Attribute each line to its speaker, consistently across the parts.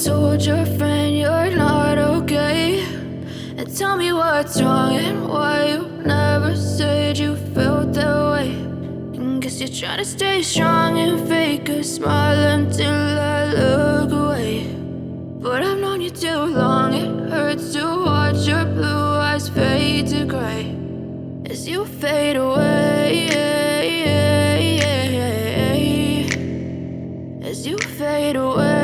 Speaker 1: told your friend you're not okay? And tell me what's wrong and why you never said you felt that way. And guess you're trying to stay strong and fake a smile until I look away. But I've known you too long, it hurts to watch your blue eyes fade to gray as you fade away, as you fade away.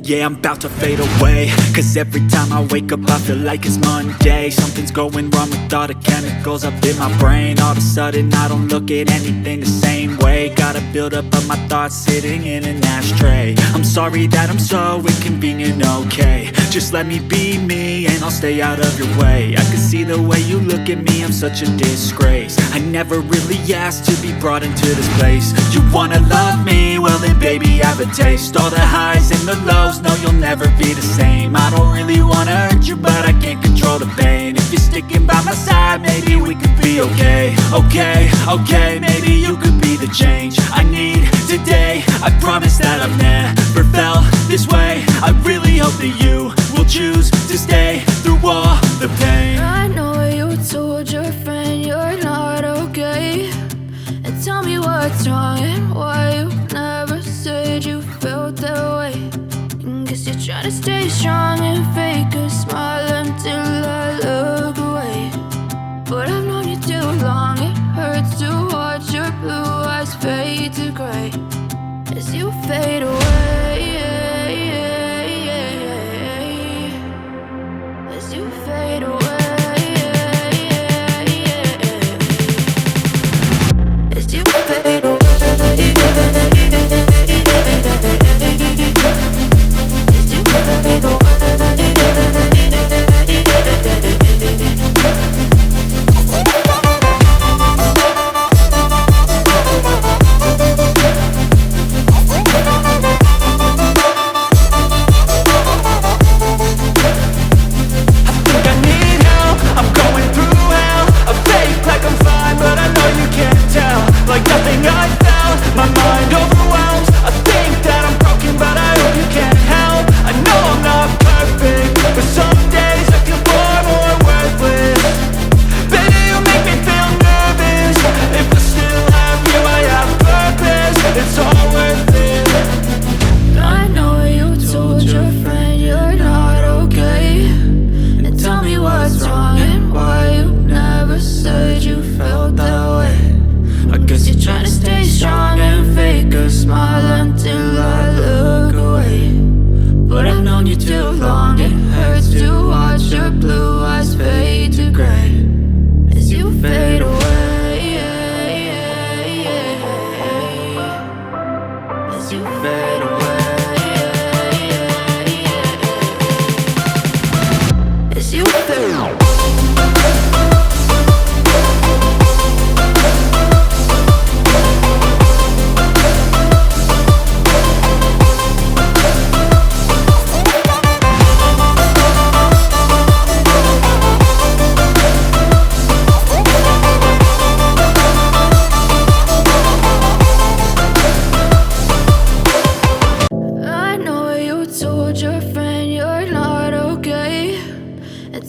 Speaker 2: Yeah, I'm about to fade away, cause every time I wake up I feel like it's Monday. Something's going wrong with all the chemicals up in my brain. All of a sudden I don't look at anything the same way. Got a build up of my thoughts sitting in an ashtray. I'm sorry that I'm so inconvenient, okay? Just let me be me and I'll stay out of your way. I can see the way you look at me, I'm such a disgrace. I never really asked to be brought into this place. You wanna love me? Well then baby, have a taste. All the highs and the lows, no, you'll never be the same. I don't really wanna hurt you, but I can't control the pain. If you're sticking by my side, maybe we could be okay. Okay, maybe you could be the change I need today. I promise that I've never felt this way. I really hope that you will choose to stay through all the pain.
Speaker 1: I know you told your friend you're not okay. And tell me what's wrong and why you never said you felt that way. Guess you're trying to stay strong and fake a smile until I look away. But I've known you too long, it hurts to watch your blue eyes fade to gray as you fade away, as you fade away, as you fade away.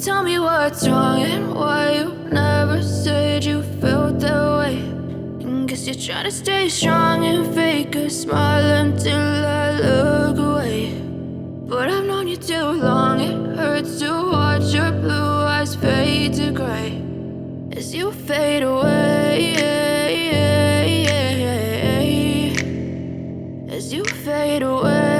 Speaker 1: Tell me what's wrong and why you never said you felt that way. And guess you're trying to stay strong and fake a smile until I look away. But I've known you too long, it hurts to watch your blue eyes fade to gray as you fade away, as you fade away.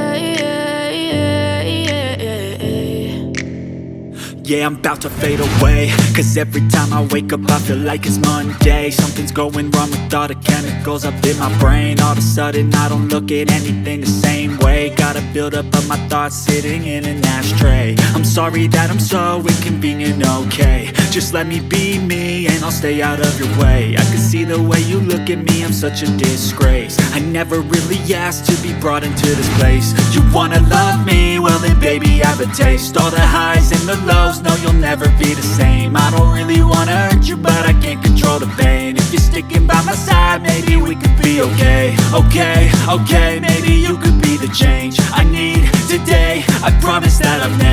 Speaker 2: Yeah, I'm about to fade away, cause every time I wake up I feel like it's Monday. Something's going wrong with all the chemicals up in my brain. All of a sudden I don't look at anything the same way. Got a build up of my thoughts sitting in an ashtray. I'm sorry that I'm so inconvenient, okay? Just let me be me and I'll stay out of your way. I can see the way you look at me, I'm such a disgrace. I never really asked to be brought into this place. You wanna love me? Well then baby, have a taste. All the highs and the lows, no, you'll never be the same. I don't really wanna hurt you, but I can't control the pain. If you're sticking by my side, maybe we could be okay. okay, okay, okay, maybe you could be the change I need today. I promise that I've never